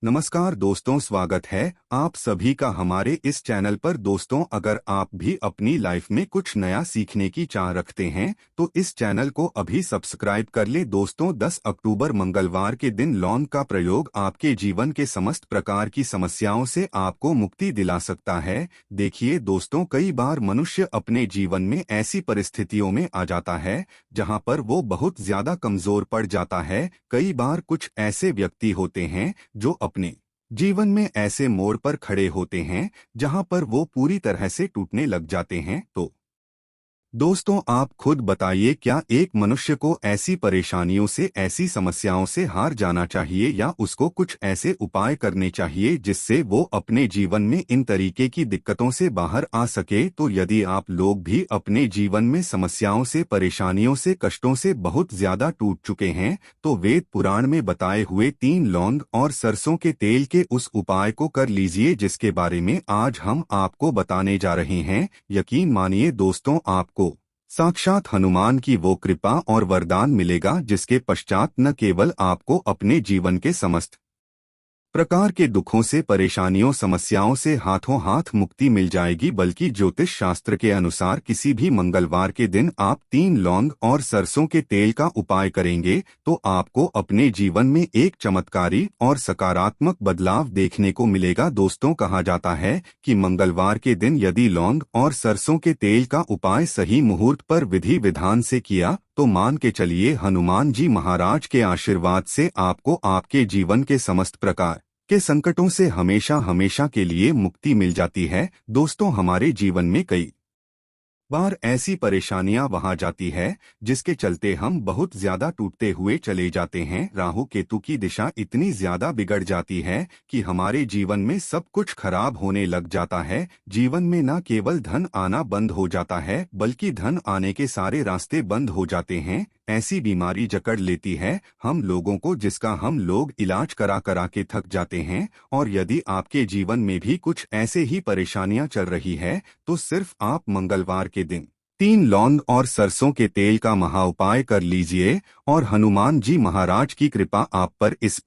नमस्कार दोस्तों, स्वागत है आप सभी का हमारे इस चैनल पर। दोस्तों, अगर आप भी अपनी लाइफ में कुछ नया सीखने की चाह रखते हैं तो इस चैनल को अभी सब्सक्राइब कर ले। दोस्तों, 10 अक्टूबर मंगलवार के दिन लौंग का प्रयोग आपके जीवन के समस्त प्रकार की समस्याओं से आपको मुक्ति दिला सकता है। देखिए दोस्तों, कई बार मनुष्य अपने जीवन में ऐसी परिस्थितियों में आ जाता है जहां पर वो बहुत ज्यादा कमजोर पड़ जाता है। कई बार कुछ ऐसे व्यक्ति होते हैं जो अपने जीवन में ऐसे मोड़ पर खड़े होते हैं जहां पर वो पूरी तरह से टूटने लग जाते हैं। तो दोस्तों, आप खुद बताइए, क्या एक मनुष्य को ऐसी परेशानियों से, ऐसी समस्याओं से हार जाना चाहिए या उसको कुछ ऐसे उपाय करने चाहिए जिससे वो अपने जीवन में इन तरीके की दिक्कतों से बाहर आ सके? तो यदि आप लोग भी अपने जीवन में समस्याओं से, परेशानियों से, कष्टों से बहुत ज्यादा टूट चुके हैं तो वेद पुराण में बताए हुए 3 लौंग और सरसों के तेल के उस उपाय को कर लीजिए जिसके बारे में आज हम आपको बताने जा रहे हैं। यकीन मानिए दोस्तों, आपको साक्षात हनुमान की वो कृपा और वरदान मिलेगा जिसके पश्चात न केवल आपको अपने जीवन के समस्त प्रकार के दुखों से, परेशानियों, समस्याओं से हाथों हाथ मुक्ति मिल जाएगी, बल्कि ज्योतिष शास्त्र के अनुसार किसी भी मंगलवार के दिन आप 3 लौंग और सरसों के तेल का उपाय करेंगे तो आपको अपने जीवन में एक चमत्कारी और सकारात्मक बदलाव देखने को मिलेगा। दोस्तों, कहा जाता है कि मंगलवार के दिन यदि लौंग और सरसों के तेल का उपाय सही मुहूर्त पर विधि विधान से किया तो मान के चलिए, हनुमान जी महाराज के आशीर्वाद से आपको आपके जीवन के समस्त प्रकार के संकटों से हमेशा हमेशा के लिए मुक्ति मिल जाती है। दोस्तों, हमारे जीवन में कई बार ऐसी परेशानियां वहां जाती है जिसके चलते हम बहुत ज्यादा टूटते हुए चले जाते हैं। राहु केतु की दिशा इतनी ज्यादा बिगड़ जाती है कि हमारे जीवन में सब कुछ खराब होने लग जाता है। जीवन में न केवल धन आना बंद हो जाता है बल्कि धन आने के सारे रास्ते बंद हो जाते हैं। ऐसी बीमारी जकड़ लेती है हम लोगों को जिसका हम लोग इलाज करा करा के थक जाते हैं। और यदि आपके जीवन में भी कुछ ऐसे ही परेशानियां चल रही है तो सिर्फ आप मंगलवार के दिन 3 लौंग और सरसों के तेल का महा उपाय कर लीजिए और हनुमान जी महाराज की कृपा आप पर इस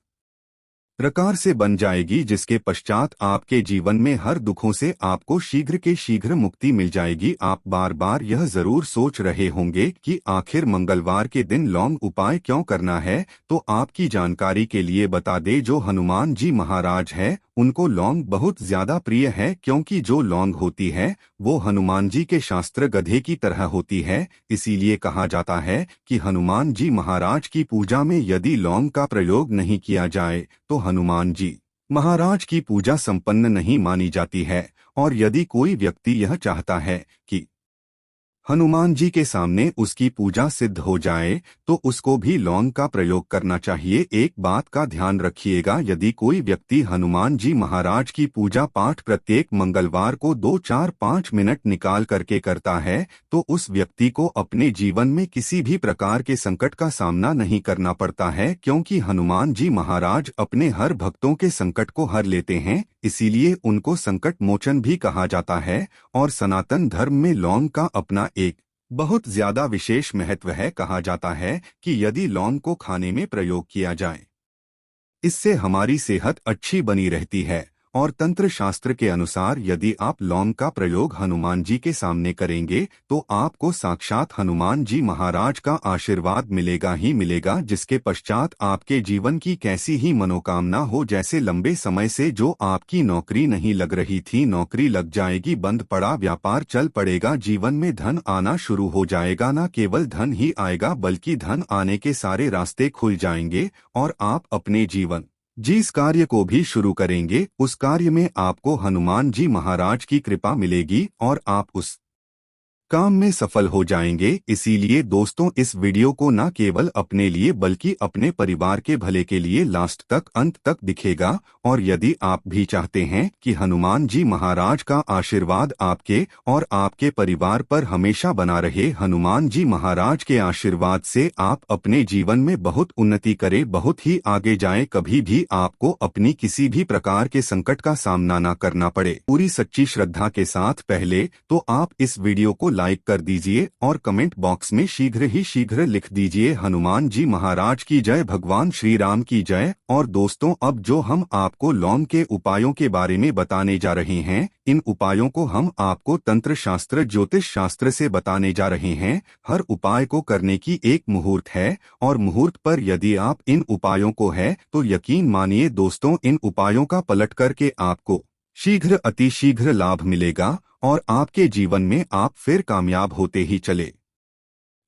प्रकार से बन जाएगी जिसके पश्चात आपके जीवन में हर दुखों से आपको शीघ्र के शीघ्र मुक्ति मिल जाएगी। आप बार बार यह जरूर सोच रहे होंगे कि आखिर मंगलवार के दिन लौंग उपाय क्यों करना है, तो आपकी जानकारी के लिए बता दे, जो हनुमान जी महाराज है उनको लौंग बहुत ज्यादा प्रिय है, क्योंकि जो लौंग होती है वो हनुमान जी के शास्त्र गधे की तरह होती है। इसीलिए कहा जाता है कि हनुमान जी महाराज की पूजा में यदि लौंग का प्रयोग नहीं किया जाए तो हनुमान जी महाराज की पूजा संपन्न नहीं मानी जाती है। और यदि कोई व्यक्ति यह चाहता है कि हनुमान जी के सामने उसकी पूजा सिद्ध हो जाए तो उसको भी लौंग का प्रयोग करना चाहिए। एक बात का ध्यान रखिएगा, यदि कोई व्यक्ति हनुमान जी महाराज की पूजा पाठ प्रत्येक मंगलवार को 2, 4, 5 मिनट निकाल करके करता है तो उस व्यक्ति को अपने जीवन में किसी भी प्रकार के संकट का सामना नहीं करना पड़ता है, क्योंकि हनुमान जी महाराज अपने हर भक्तों के संकट को हर लेते हैं। इसीलिए उनको संकट मोचन भी कहा जाता है। और सनातन धर्म में लौंग का अपना एक बहुत ज्यादा विशेष महत्व है। कहा जाता है कि यदि लौंग को खाने में प्रयोग किया जाए इससे हमारी सेहत अच्छी बनी रहती है। और तंत्र शास्त्र के अनुसार यदि आप लौंग का प्रयोग हनुमान जी के सामने करेंगे तो आपको साक्षात हनुमान जी महाराज का आशीर्वाद मिलेगा ही मिलेगा, जिसके पश्चात आपके जीवन की कैसी ही मनोकामना हो, जैसे लंबे समय से जो आपकी नौकरी नहीं लग रही थी, नौकरी लग जाएगी, बंद पड़ा व्यापार चल पड़ेगा, जीवन में धन आना शुरू हो जाएगा। न केवल धन ही आएगा बल्कि धन आने के सारे रास्ते खुल जाएंगे और आप अपने जीवन जिस कार्य को भी शुरू करेंगे उस कार्य में आपको हनुमान जी महाराज की कृपा मिलेगी और आप उस काम में सफल हो जाएंगे। इसीलिए दोस्तों, इस वीडियो को न केवल अपने लिए बल्कि अपने परिवार के भले के लिए लास्ट तक, अंत तक दिखेगा। और यदि आप भी चाहते हैं कि हनुमान जी महाराज का आशीर्वाद आपके और आपके परिवार पर हमेशा बना रहे, हनुमान जी महाराज के आशीर्वाद से आप अपने जीवन में बहुत उन्नति करें, बहुत ही आगे जाएं, कभी भी आपको अपनी किसी भी प्रकार के संकट का सामना न करना पड़े, पूरी सच्ची श्रद्धा के साथ, पहले तो आप इस वीडियो को लाइक कर दीजिए और कमेंट बॉक्स में शीघ्र ही शीघ्र लिख दीजिए हनुमान जी महाराज की जय, भगवान श्री राम की जय। और दोस्तों, अब जो हम आपको लौंग के उपायों के बारे में बताने जा रहे हैं, इन उपायों को हम आपको तंत्र शास्त्र ज्योतिष शास्त्र से बताने जा रहे हैं। हर उपाय को करने की एक मुहूर्त है और मुहूर्त पर यदि आप इन उपायों को है तो यकीन मानिए दोस्तों, इन उपायों का पलट करके आपको शीघ्र अतिशीघ्र लाभ मिलेगा और आपके जीवन में आप फिर कामयाब होते ही चले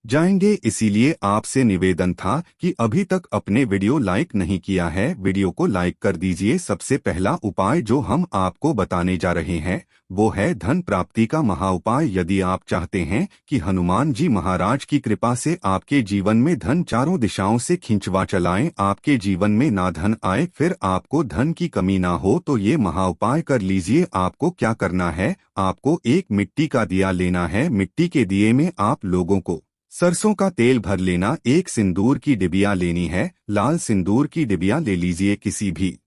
जाएंगे। इसीलिए आपसे निवेदन था कि अभी तक अपने वीडियो लाइक नहीं किया है, वीडियो को लाइक कर दीजिए। सबसे पहला उपाय जो हम आपको बताने जा रहे हैं वो है धन प्राप्ति का महाउपाय। यदि आप चाहते हैं कि हनुमान जी महाराज की कृपा से आपके जीवन में धन चारों दिशाओं से खिंचवा चलाएं, आपके जीवन में ना धन आए, फिर आपको धन की कमी ना हो, तो ये महाउपाय कर लीजिए। आपको क्या करना है, आपको एक मिट्टी का दिया लेना है। मिट्टी के दिए में आप लोगों को सरसों का तेल भर लेना, एक सिंदूर की डिबिया लेनी है, लाल सिंदूर की डिबिया ले लीजिए किसी भी।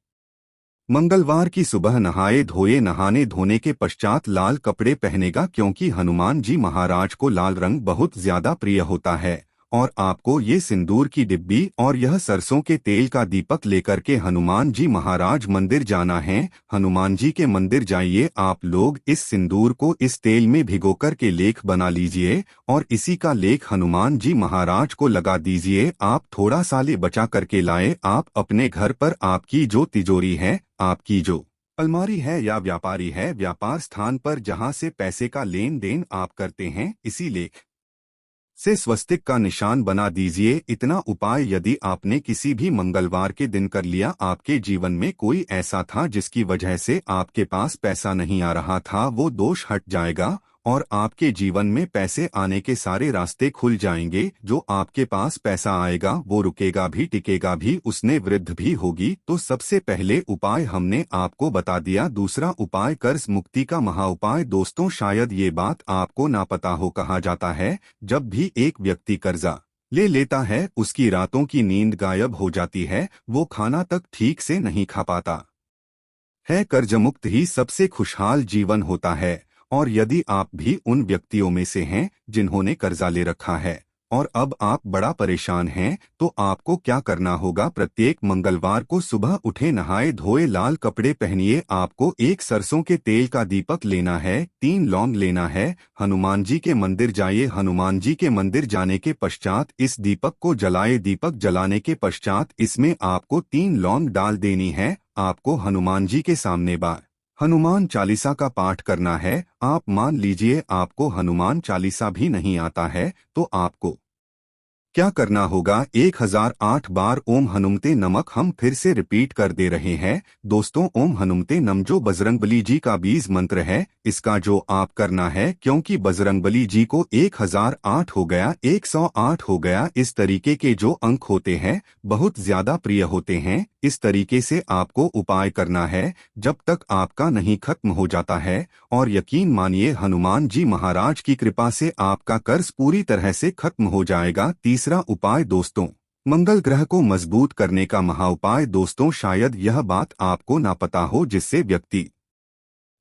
मंगलवार की सुबह नहाए धोए, नहाने धोने के पश्चात लाल कपड़े पहनेगा, क्योंकि हनुमान जी महाराज को लाल रंग बहुत ज्यादा प्रिय होता है। और आपको ये सिंदूर की डिब्बी और यह सरसों के तेल का दीपक लेकर के हनुमान जी महाराज मंदिर जाना है। हनुमान जी के मंदिर जाइए, आप लोग इस सिंदूर को इस तेल में भिगोकर के लेख बना लीजिए और इसी का लेख हनुमान जी महाराज को लगा दीजिए। आप थोड़ा सा ले बचा करके लाए। आप अपने घर पर आपकी जो तिजोरी है, आपकी जो अलमारी है या व्यापारी है, व्यापार स्थान पर जहां से पैसे का लेन देन आप करते हैं, इसी लेख से स्वस्तिक का निशान बना दीजिए। इतना उपाय यदि आपने किसी भी मंगलवार के दिन कर लिया, आपके जीवन में कोई ऐसा था जिसकी वजह से आपके पास पैसा नहीं आ रहा था, वो दोष हट जाएगा और आपके जीवन में पैसे आने के सारे रास्ते खुल जाएंगे। जो आपके पास पैसा आएगा वो रुकेगा भी, टिकेगा भी, उसने वृद्धि भी होगी। तो सबसे पहले उपाय हमने आपको बता दिया। दूसरा उपाय कर्ज मुक्ति का महाउपाय। दोस्तों, शायद ये बात आपको ना पता हो, कहा जाता है जब भी एक व्यक्ति कर्जा ले लेता है उसकी रातों की नींद गायब हो जाती है, वो खाना तक ठीक से नहीं खा पाता है। कर्जमुक्त ही सबसे खुशहाल जीवन होता है। और यदि आप भी उन व्यक्तियों में से हैं जिन्होंने कर्जा ले रखा है और अब आप बड़ा परेशान हैं, तो आपको क्या करना होगा, प्रत्येक मंगलवार को सुबह उठे, नहाए धोए, लाल कपड़े पहनिए। आपको एक सरसों के तेल का दीपक लेना है, 3 लौंग लेना है, हनुमान जी के मंदिर जाइए। हनुमान जी के मंदिर जाने के पश्चात इस दीपक को जलाए। दीपक जलाने के पश्चात इसमें आपको 3 लौंग डाल देनी है। आपको हनुमान जी के सामने हनुमान चालीसा का पाठ करना है। आप मान लीजिए आपको हनुमान चालीसा भी नहीं आता है, तो आपको क्या करना होगा, 1008 बार ओम हनुमते नमक हम फिर से रिपीट कर दे रहे हैं। दोस्तों, ओम हनुमते नम जो बजरंगबली जी का बीज मंत्र है, इसका जो आप करना है, क्योंकि बजरंगबली जी को 1008 हो गया, 108 हो गया, इस तरीके के जो अंक होते हैं बहुत ज्यादा प्रिय होते हैं। इस तरीके से आपको उपाय करना है जब तक आपका नहीं खत्म हो जाता है। और यकीन मानिए हनुमान जी महाराज की कृपा से आपका कर्ज पूरी तरह से खत्म हो जाएगा। तीसरा उपाय दोस्तों, मंगल ग्रह को मजबूत करने का महाउपाय। दोस्तों, शायद यह बात आपको ना पता हो, जिससे व्यक्ति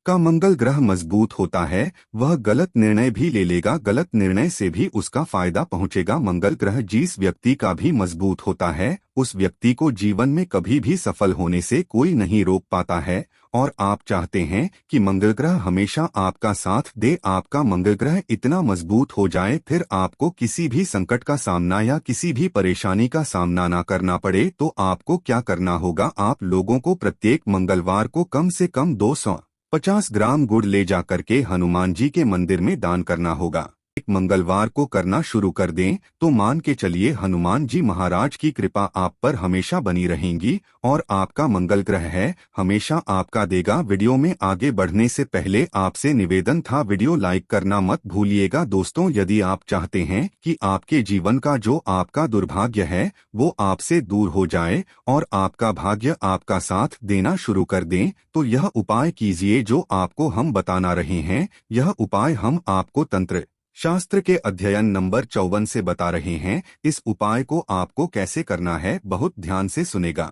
का मंगल ग्रह मजबूत होता है वह गलत निर्णय भी ले लेगा, गलत निर्णय से भी उसका फायदा पहुंचेगा। मंगल ग्रह जिस व्यक्ति का भी मजबूत होता है उस व्यक्ति को जीवन में कभी भी सफल होने से कोई नहीं रोक पाता है। और आप चाहते हैं कि मंगल ग्रह हमेशा आपका साथ दे, आपका मंगल ग्रह इतना मजबूत हो जाए फिर आपको किसी भी संकट का सामना या किसी भी परेशानी का सामना ना करना पड़े, तो आपको क्या करना होगा, आप लोगों को प्रत्येक मंगलवार को कम से कम 250 ग्राम गुड़ ले जाकर के हनुमान जी के मंदिर में दान करना होगा। एक मंगलवार को करना शुरू कर दें तो मान के चलिए हनुमान जी महाराज की कृपा आप पर हमेशा बनी रहेंगी और आपका मंगल ग्रह है हमेशा आपका देगा। वीडियो में आगे बढ़ने से पहले आपसे निवेदन था, वीडियो लाइक करना मत भूलिएगा। दोस्तों, यदि आप चाहते हैं कि आपके जीवन का जो आपका दुर्भाग्य है वो आपसे दूर हो जाए और आपका भाग्य आपका साथ देना शुरू कर दें, तो यह उपाय कीजिए जो आपको हम बताना रहे हैं। यह उपाय हम आपको तंत्र शास्त्र के अध्ययन नंबर 54 से बता रहे हैं। इस उपाय को आपको कैसे करना है बहुत ध्यान से सुनेगा।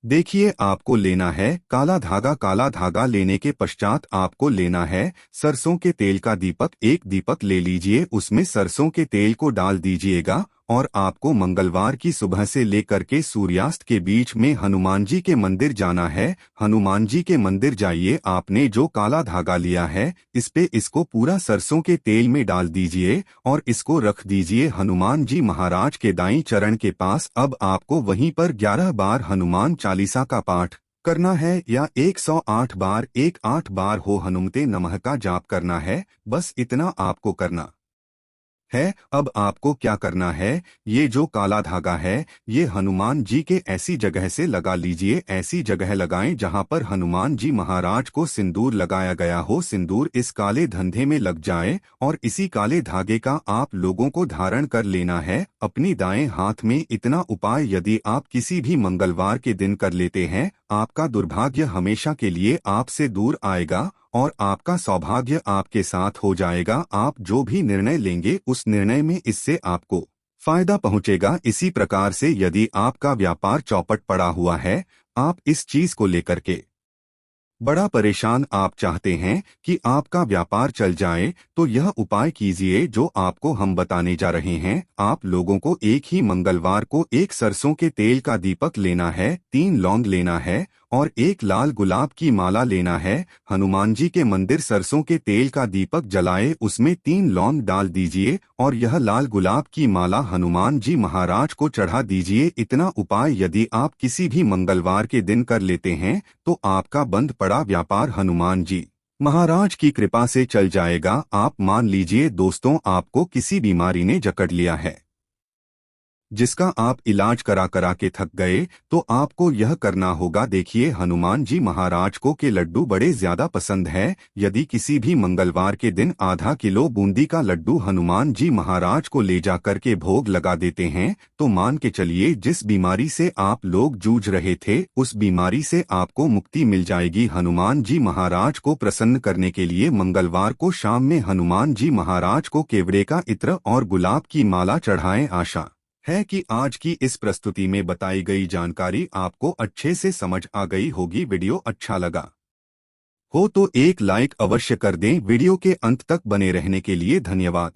देखिए, आपको लेना है काला धागा। काला धागा लेने के पश्चात आपको लेना है सरसों के तेल का दीपक। एक दीपक ले लीजिए, उसमें सरसों के तेल को डाल दीजिएगा और आपको मंगलवार की सुबह से लेकर के सूर्यास्त के बीच में हनुमान जी के मंदिर जाना है। हनुमान जी के मंदिर जाइए, आपने जो काला धागा लिया है इस पे इसको पूरा सरसों के तेल में डाल दीजिए और इसको रख दीजिए हनुमान जी महाराज के दाईं चरण के पास। अब आपको वहीं पर 11 बार हनुमान चालीसा का पाठ करना है या 108 बार, 108 बार हो हनुमते नमः का जाप करना है। बस इतना आपको करना है। अब आपको क्या करना है, ये जो काला धागा है ये हनुमान जी के ऐसी जगह से लगा लीजिए। ऐसी जगह लगाएं जहां पर हनुमान जी महाराज को सिंदूर लगाया गया हो। सिंदूर इस काले धंधे में लग जाए और इसी काले धागे का आप लोगों को धारण कर लेना है अपनी दाएं हाथ में। इतना उपाय यदि आप किसी भी मंगलवार के दिन कर लेते हैं, आपका दुर्भाग्य हमेशा के लिए आपसे दूर आएगा और आपका सौभाग्य आपके साथ हो जाएगा। आप जो भी निर्णय लेंगे उस निर्णय में इससे आपको फायदा पहुंचेगा। इसी प्रकार से यदि आपका व्यापार चौपट पड़ा हुआ है, आप इस चीज को लेकर के बड़ा परेशान, आप चाहते हैं कि आपका व्यापार चल जाए, तो यह उपाय कीजिए जो आपको हम बताने जा रहे हैं। आप लोगों को एक ही मंगलवार को एक सरसों के तेल का दीपक लेना है, 3 लौंग लेना है और एक लाल गुलाब की माला लेना है। हनुमान जी के मंदिर सरसों के तेल का दीपक जलाए, उसमें 3 लौंग डाल दीजिए और यह लाल गुलाब की माला हनुमान जी महाराज को चढ़ा दीजिए। इतना उपाय यदि आप किसी भी मंगलवार के दिन कर लेते हैं तो आपका बंद पड़ा व्यापार हनुमान जी महाराज की कृपा से चल जाएगा। आप मान लीजिए दोस्तों, आपको किसी बीमारी ने जकड़ लिया है जिसका आप इलाज करा करा के थक गए, तो आपको यह करना होगा। देखिए, हनुमान जी महाराज को के लड्डू बड़े ज्यादा पसंद है। यदि किसी भी मंगलवार के दिन आधा किलो बूंदी का लड्डू हनुमान जी महाराज को ले जाकर के भोग लगा देते हैं, तो मान के चलिए जिस बीमारी से आप लोग जूझ रहे थे उस बीमारी से आपको मुक्ति मिल जाएगी। हनुमान जी महाराज को प्रसन्न करने के लिए मंगलवार को शाम में हनुमान जी महाराज को केवड़े का इत्र और गुलाब की माला चढ़ाएं। आशा है कि आज की इस प्रस्तुति में बताई गई जानकारी आपको अच्छे से समझ आ गई होगी। वीडियो अच्छा लगा हो तो एक लाइक अवश्य कर दें। वीडियो के अंत तक बने रहने के लिए धन्यवाद।